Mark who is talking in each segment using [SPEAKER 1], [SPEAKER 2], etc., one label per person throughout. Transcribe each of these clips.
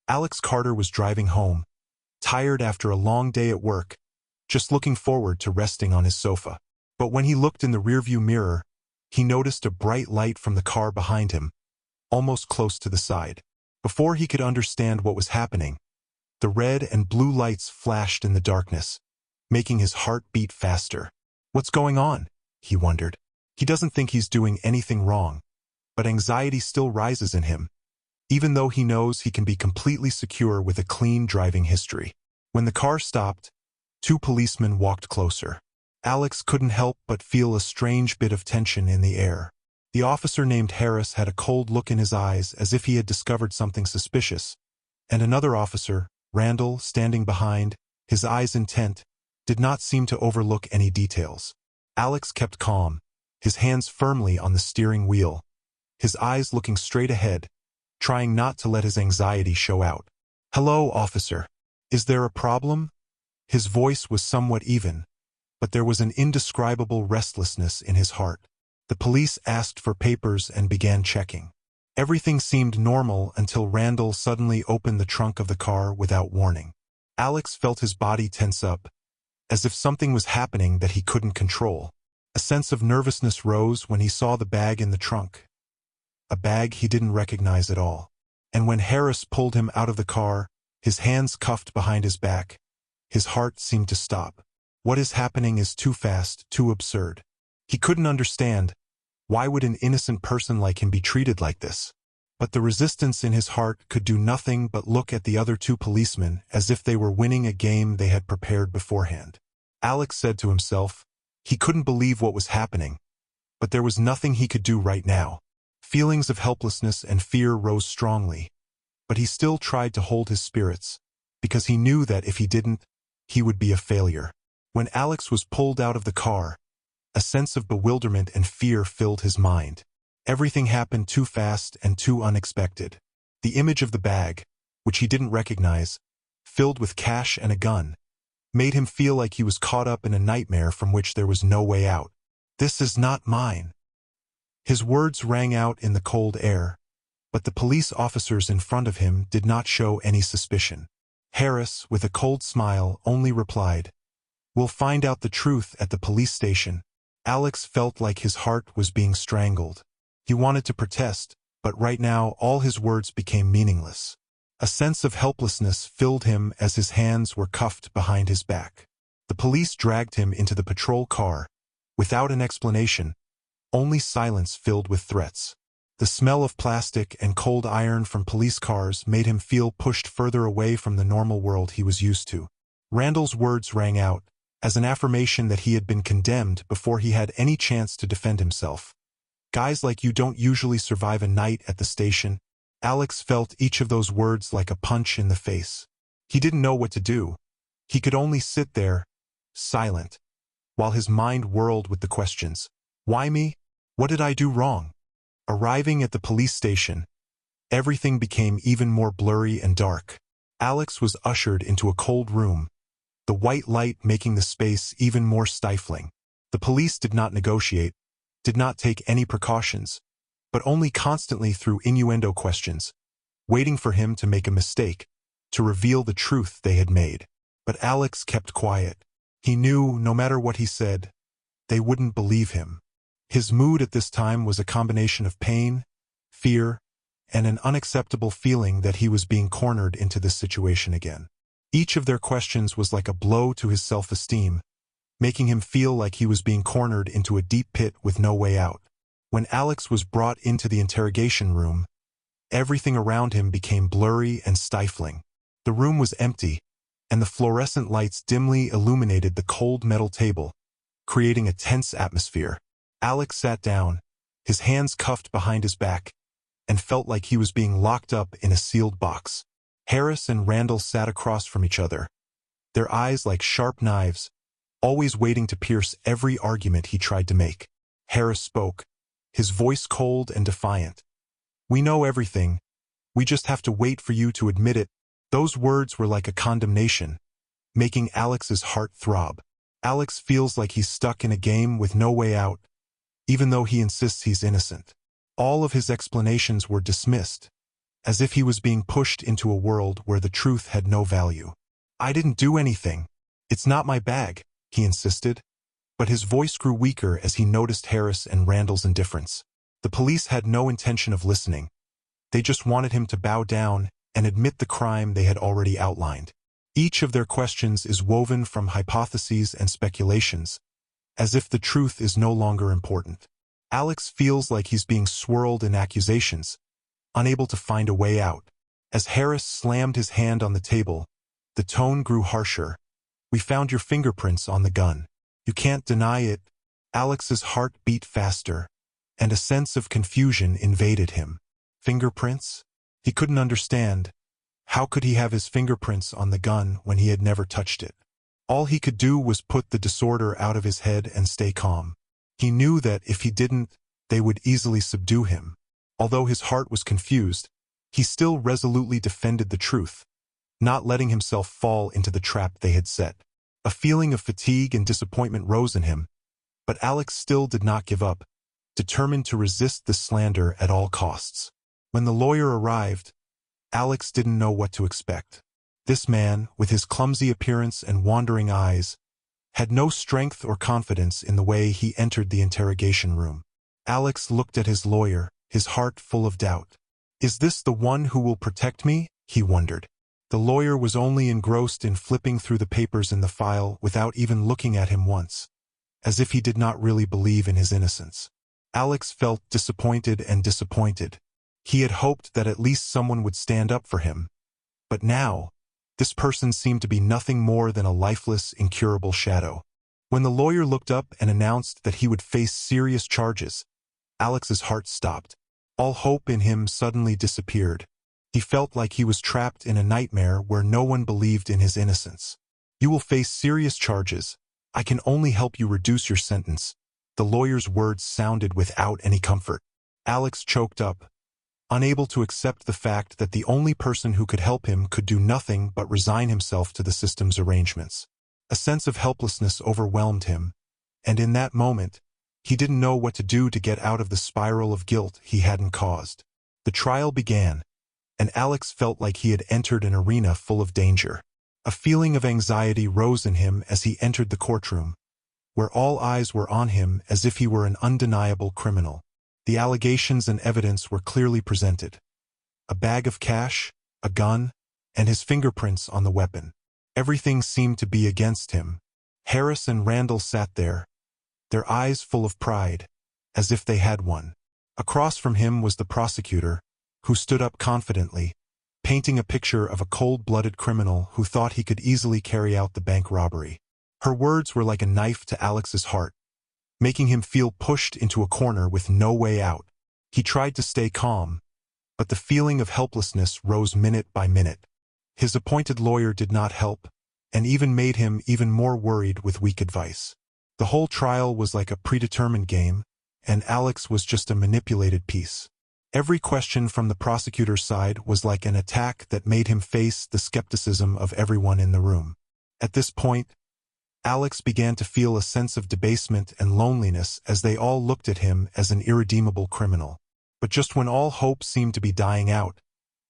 [SPEAKER 1] Alex Carter was driving home, tired after a long day at work, just looking forward to resting on his sofa. But when he looked in the rearview mirror, he noticed a bright light from the car behind him, almost close to the side. Before he could understand what was happening, the red and blue lights flashed in the darkness, making his heart beat faster. What's going on? He wondered. He doesn't think he's doing anything wrong, but anxiety still rises in him, even though he knows he can be completely secure with a clean driving history. When the car stopped, two policemen walked closer. Alex couldn't help but feel a strange bit of tension in the air. The officer named Harris had a cold look in his eyes as if he had discovered something suspicious, and another officer, Randall, standing behind, his eyes intent, did not seem to overlook any details. Alex kept calm, his hands firmly on the steering wheel, his eyes looking straight ahead, trying not to let his anxiety show out. "Hello, officer. Is there a problem?" His voice was somewhat even, but there was an indescribable restlessness in his heart. The police asked for papers and began checking. Everything seemed normal until Randall suddenly opened the trunk of the car without warning. Alex felt his body tense up, as if something was happening that he couldn't control. A sense of nervousness rose when he saw the bag in the trunk, a bag he didn't recognize at all. And when Harris pulled him out of the car, his hands cuffed behind his back, his heart seemed to stop. What is happening is too fast, too absurd. He couldn't understand. Why would an innocent person like him be treated like this? But the resistance in his heart could do nothing but look at the other two policemen as if they were winning a game they had prepared beforehand. Alex said to himself, he couldn't believe what was happening, but there was nothing he could do right now. Feelings of helplessness and fear rose strongly, but he still tried to hold his spirits, because he knew that if he didn't, he would be a failure. When Alex was pulled out of the car, a sense of bewilderment and fear filled his mind. Everything happened too fast and too unexpected. The image of the bag, which he didn't recognize, filled with cash and a gun, made him feel like he was caught up in a nightmare from which there was no way out. "This is not mine." His words rang out in the cold air, but the police officers in front of him did not show any suspicion. Harris, with a cold smile, only replied, "We'll find out the truth at the police station." Alex felt like his heart was being strangled. He wanted to protest, but right now all his words became meaningless. A sense of helplessness filled him as his hands were cuffed behind his back. The police dragged him into the patrol car, without an explanation, only silence filled with threats. The smell of plastic and cold iron from police cars made him feel pushed further away from the normal world he was used to. Randall's words rang out, as an affirmation that he had been condemned before he had any chance to defend himself. "Guys like you don't usually survive a night at the station." Alex felt each of those words like a punch in the face. He didn't know what to do. He could only sit there, silent, while his mind whirled with the questions. Why me? What did I do wrong? Arriving at the police station, everything became even more blurry and dark. Alex was ushered into a cold room, the white light making the space even more stifling. The police did not negotiate, did not take any precautions, but only constantly threw innuendo questions, waiting for him to make a mistake, to reveal the truth they had made. But Alex kept quiet. He knew, no matter what he said, they wouldn't believe him. His mood at this time was a combination of pain, fear, and an unacceptable feeling that he was being cornered into this situation again. Each of their questions was like a blow to his self-esteem, making him feel like he was being cornered into a deep pit with no way out. When Alex was brought into the interrogation room, everything around him became blurry and stifling. The room was empty, and the fluorescent lights dimly illuminated the cold metal table, creating a tense atmosphere. Alex sat down, his hands cuffed behind his back, and felt like he was being locked up in a sealed box. Harris and Randall sat across from each other, their eyes like sharp knives, always waiting to pierce every argument he tried to make. Harris spoke, his voice cold and defiant. "We know everything. We just have to wait for you to admit it." Those words were like a condemnation, making Alex's heart throb. Alex feels like he's stuck in a game with no way out, even though he insists he's innocent. All of his explanations were dismissed, as if he was being pushed into a world where the truth had no value. "I didn't do anything. It's not my bag," he insisted. But his voice grew weaker as he noticed Harris and Randall's indifference. The police had no intention of listening. They just wanted him to bow down and admit the crime they had already outlined. Each of their questions is woven from hypotheses and speculations, as if the truth is no longer important. Alex feels like he's being swirled in accusations, unable to find a way out. As Harris slammed his hand on the table, the tone grew harsher. "We found your fingerprints on the gun. You can't deny it." Alex's heart beat faster, and a sense of confusion invaded him. Fingerprints? He couldn't understand. How could he have his fingerprints on the gun when he had never touched it? All he could do was put the disorder out of his head and stay calm. He knew that if he didn't, they would easily subdue him. Although his heart was confused, he still resolutely defended the truth, not letting himself fall into the trap they had set. A feeling of fatigue and disappointment rose in him, but Alex still did not give up, determined to resist the slander at all costs. When the lawyer arrived, Alex didn't know what to expect. This man, with his clumsy appearance and wandering eyes, had no strength or confidence in the way he entered the interrogation room. Alex looked at his lawyer, his heart full of doubt. "Is this the one who will protect me?" he wondered. The lawyer was only engrossed in flipping through the papers in the file without even looking at him once, as if he did not really believe in his innocence. Alex felt disappointed and disappointed. He had hoped that at least someone would stand up for him. But now, this person seemed to be nothing more than a lifeless, incurable shadow. When the lawyer looked up and announced that he would face serious charges, Alex's heart stopped. All hope in him suddenly disappeared. He felt like he was trapped in a nightmare where no one believed in his innocence. "You will face serious charges. I can only help you reduce your sentence." The lawyer's words sounded without any comfort. Alex choked up, unable to accept the fact that the only person who could help him could do nothing but resign himself to the system's arrangements. A sense of helplessness overwhelmed him, and in that moment, he didn't know what to do to get out of the spiral of guilt he hadn't caused. The trial began, and Alex felt like he had entered an arena full of danger. A feeling of anxiety rose in him as he entered the courtroom, where all eyes were on him as if he were an undeniable criminal. The allegations and evidence were clearly presented. A bag of cash, a gun, and his fingerprints on the weapon. Everything seemed to be against him. Harris and Randall sat there, their eyes full of pride, as if they had won. Across from him was the prosecutor, who stood up confidently, painting a picture of a cold-blooded criminal who thought he could easily carry out the bank robbery. Her words were like a knife to Alex's heart, making him feel pushed into a corner with no way out. He tried to stay calm, but the feeling of helplessness rose minute by minute. His appointed lawyer did not help, and even made him even more worried with weak advice. The whole trial was like a predetermined game, and Alex was just a manipulated piece. Every question from the prosecutor's side was like an attack that made him face the skepticism of everyone in the room. At this point, Alex began to feel a sense of debasement and loneliness as they all looked at him as an irredeemable criminal. But just when all hope seemed to be dying out,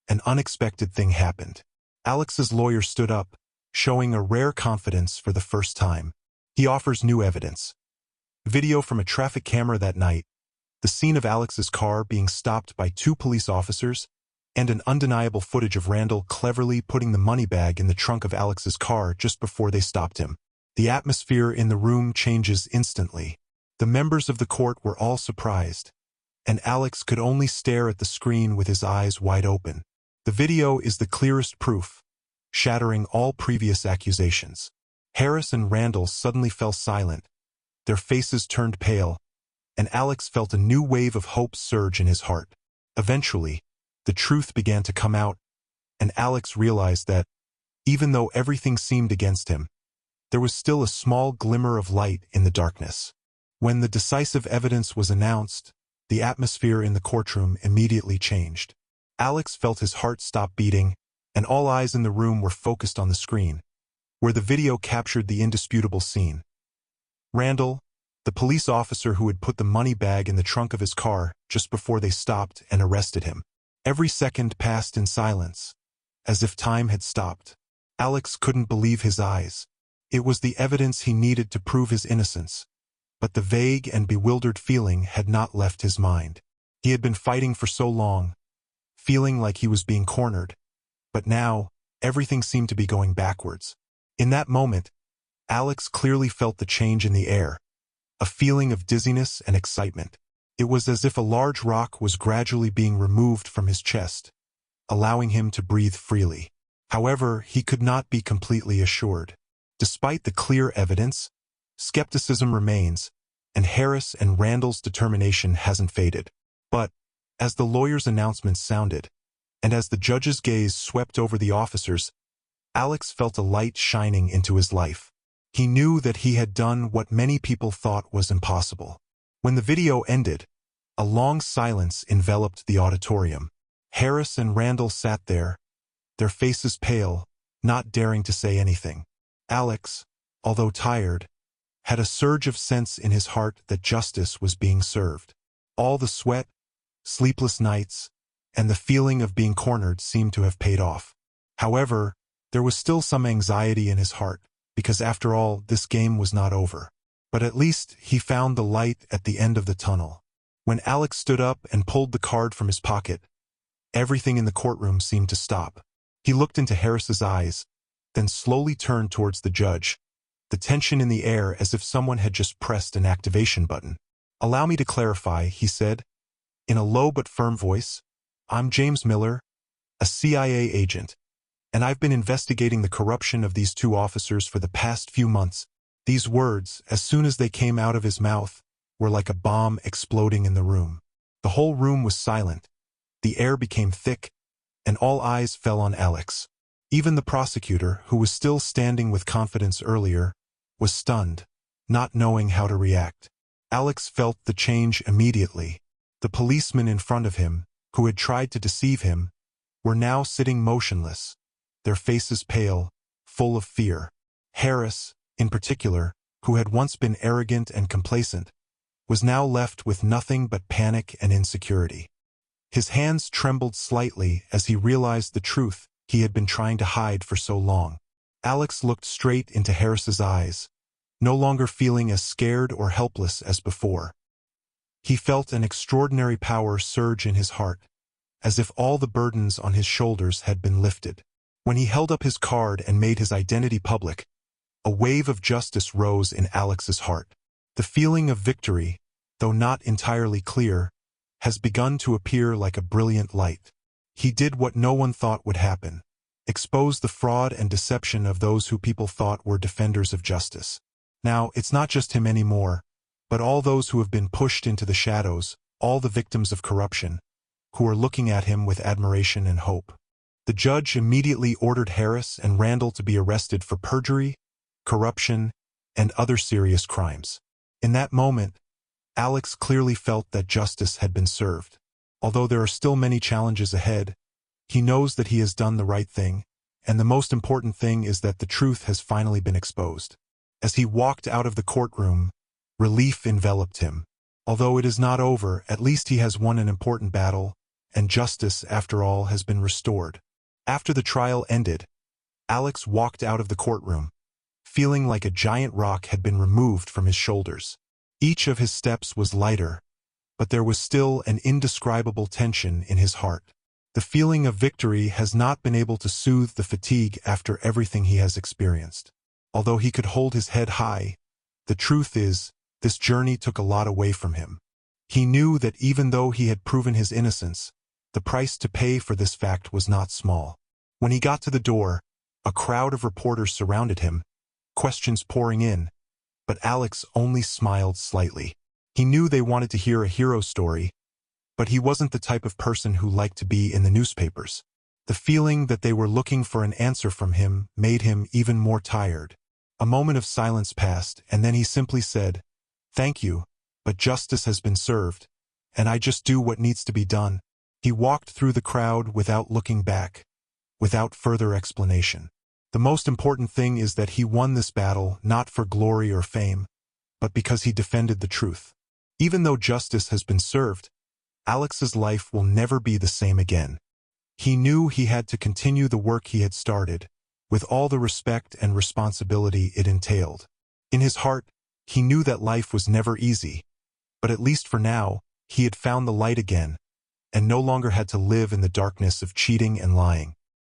[SPEAKER 1] an unexpected thing happened. Alex's lawyer stood up, showing a rare confidence for the first time. He offers new evidence. Video from a traffic camera that night, the scene of Alex's car being stopped by 2 police officers, and an undeniable footage of Randall cleverly putting the money bag in the trunk of Alex's car just before they stopped him. The atmosphere in the room changes instantly. The members of the court were all surprised, and Alex could only stare at the screen with his eyes wide open. The video is the clearest proof, shattering all previous accusations. Harris and Randall suddenly fell silent, their faces turned pale, and Alex felt a new wave of hope surge in his heart. Eventually, the truth began to come out, and Alex realized that, even though everything seemed against him, there was still a small glimmer of light in the darkness. When the decisive evidence was announced, the atmosphere in the courtroom immediately changed. Alex felt his heart stop beating, and all eyes in the room were focused on the screen, where the video captured the indisputable scene. Randall, the police officer who had put the money bag in the trunk of his car just before they stopped and arrested him, Every second passed in silence, as if time had stopped. Alex couldn't believe his eyes. It was the evidence he needed to prove his innocence, but the vague and bewildered feeling had not left his mind. He had been fighting for so long, feeling like he was being cornered, but now, everything seemed to be going backwards. In that moment, Alex clearly felt the change in the air, a feeling of dizziness and excitement. It was as if a large rock was gradually being removed from his chest, allowing him to breathe freely. However, he could not be completely assured. Despite the clear evidence, skepticism remains, and Harris and Randall's determination hasn't faded. But, as the lawyer's announcements sounded, and as the judge's gaze swept over the officers, Alex felt a light shining into his life. He knew that he had done what many people thought was impossible. When the video ended, a long silence enveloped the auditorium. Harris and Randall sat there, their faces pale, not daring to say anything. Alex, although tired, had a surge of sense in his heart that justice was being served. All the sweat, sleepless nights, and the feeling of being cornered seemed to have paid off. However, there was still some anxiety in his heart, because after all, this game was not over. But at least he found the light at the end of the tunnel. When Alex stood up and pulled the card from his pocket, everything in the courtroom seemed to stop. He looked into Harris's eyes, then slowly turned towards the judge, the tension in the air as if someone had just pressed an activation button. "Allow me to clarify," he said, in a low but firm voice. "I'm James Miller, a CIA agent, and I've been investigating the corruption of these two officers for the past few months." These words, as soon as they came out of his mouth, were like a bomb exploding in the room. The whole room was silent, the air became thick, and all eyes fell on Alex. Even the prosecutor, who was still standing with confidence earlier, was stunned, not knowing how to react. Alex felt the change immediately. The policemen in front of him, who had tried to deceive him, were now sitting motionless, their faces pale, full of fear. Harris, in particular, who had once been arrogant and complacent, was now left with nothing but panic and insecurity. His hands trembled slightly as he realized the truth he had been trying to hide for so long. Alex looked straight into Harris's eyes, no longer feeling as scared or helpless as before. He felt an extraordinary power surge in his heart, as if all the burdens on his shoulders had been lifted. When he held up his card and made his identity public, a wave of justice rose in Alex's heart. The feeling of victory, though not entirely clear, has begun to appear like a brilliant light. He did what no one thought would happen, expose the fraud and deception of those who people thought were defenders of justice. Now, it's not just him anymore, but all those who have been pushed into the shadows, all the victims of corruption, who are looking at him with admiration and hope. The judge immediately ordered Harris and Randall to be arrested for perjury, corruption, and other serious crimes. In that moment, Alex clearly felt that justice had been served. Although there are still many challenges ahead, he knows that he has done the right thing, and the most important thing is that the truth has finally been exposed. As he walked out of the courtroom, relief enveloped him. Although it is not over, at least he has won an important battle, and justice, after all, has been restored. After the trial ended, Alex walked out of the courtroom, feeling like a giant rock had been removed from his shoulders. Each of his steps was lighter, but there was still an indescribable tension in his heart. The feeling of victory has not been able to soothe the fatigue after everything he has experienced. Although he could hold his head high, the truth is, this journey took a lot away from him. He knew that even though he had proven his innocence, the price to pay for this fact was not small. When he got to the door, a crowd of reporters surrounded him, questions pouring in, but Alex only smiled slightly. He knew they wanted to hear a hero story, but he wasn't the type of person who liked to be in the newspapers. The feeling that they were looking for an answer from him made him even more tired. A moment of silence passed, and then he simply said, "Thank you, but justice has been served, and I just do what needs to be done." He walked through the crowd without looking back, without further explanation. The most important thing is that he won this battle not for glory or fame, but because he defended the truth. Even though justice has been served, Alex's life will never be the same again. He knew he had to continue the work he had started, with all the respect and responsibility it entailed. In his heart, he knew that life was never easy, but at least for now, he had found the light again, and no longer had to live in the darkness of cheating and lying.